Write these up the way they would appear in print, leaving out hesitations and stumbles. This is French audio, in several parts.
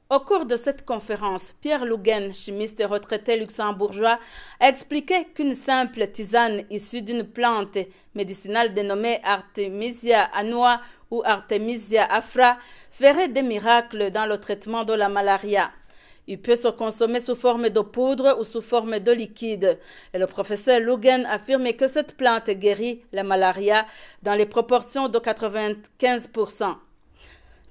Au cours de cette conférence, Pierre Louguen, chimiste retraité luxembourgeois, a expliqué qu'une simple tisane issue d'une plante médicinale dénommée Artemisia annua ou Artemisia afra ferait des miracles dans le traitement de la malaria. Il peut se consommer sous forme de poudre ou sous forme de liquide. Et le professeur Louguen affirme que cette plante guérit la malaria dans les proportions de 95%.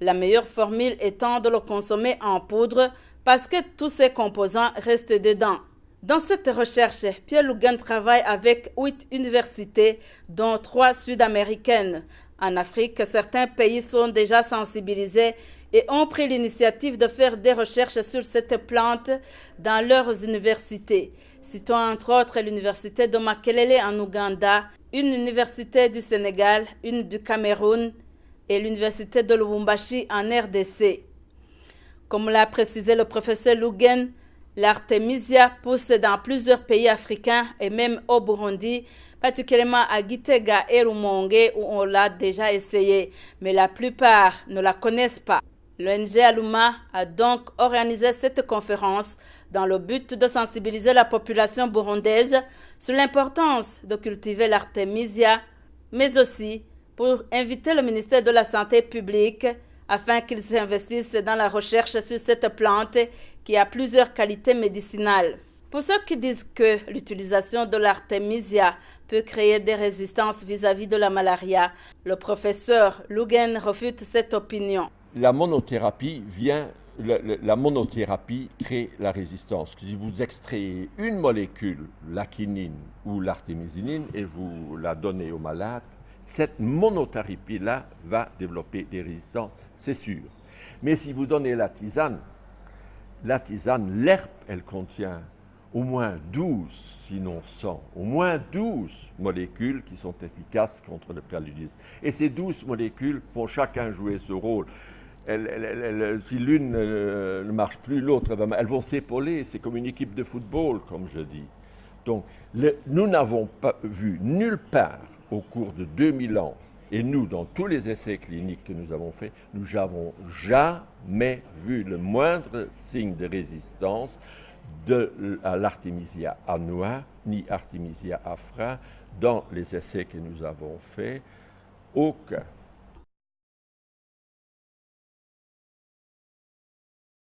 La meilleure formule étant de le consommer en poudre parce que tous ses composants restent dedans. Dans cette recherche, Pierre Louguen travaille avec 8 universités, dont 3 sud-américaines. En Afrique, certains pays sont déjà sensibilisés et ont pris l'initiative de faire des recherches sur cette plante dans leurs universités. Citons entre autres l'université de Makelele en Ouganda, une université du Sénégal, une du Cameroun et l'université de Lubumbashi en RDC. Comme l'a précisé le professeur Louguen, l'artémisia pousse dans plusieurs pays africains et même au Burundi, particulièrement à Gitega et Rumonge où on l'a déjà essayé, mais la plupart ne la connaissent pas. L'ONG Aluma a donc organisé cette conférence dans le but de sensibiliser la population burundaise sur l'importance de cultiver l'artémisia, mais aussi pour inviter le ministère de la Santé publique afin qu'ils s'investissent dans la recherche sur cette plante qui a plusieurs qualités médicinales. Pour ceux qui disent que l'utilisation de l'artémisia peut créer des résistances vis-à-vis de la malaria, le professeur Louguen refute cette opinion. La monothérapie crée la résistance. Si vous extrayez une molécule, la quinine ou l'artémisinine, et vous la donnez au malade, cette monothérapie-là va développer des résistances, c'est sûr. Mais si vous donnez la tisane, l'herbe, elle contient au moins 12, sinon 100, au moins 12 molécules qui sont efficaces contre le paludisme. Et ces 12 molécules font chacun jouer ce rôle. Si l'une ne marche plus, l'autre elles vont s'épauler. C'est comme une équipe de football, comme je dis. Donc, nous n'avons pas vu nulle part au cours de 2000 ans, et nous, dans tous les essais cliniques que nous avons faits, nous n'avons jamais vu le moindre signe de résistance à l'artémisia annua ni artémisia afra dans les essais que nous avons faits. Aucun.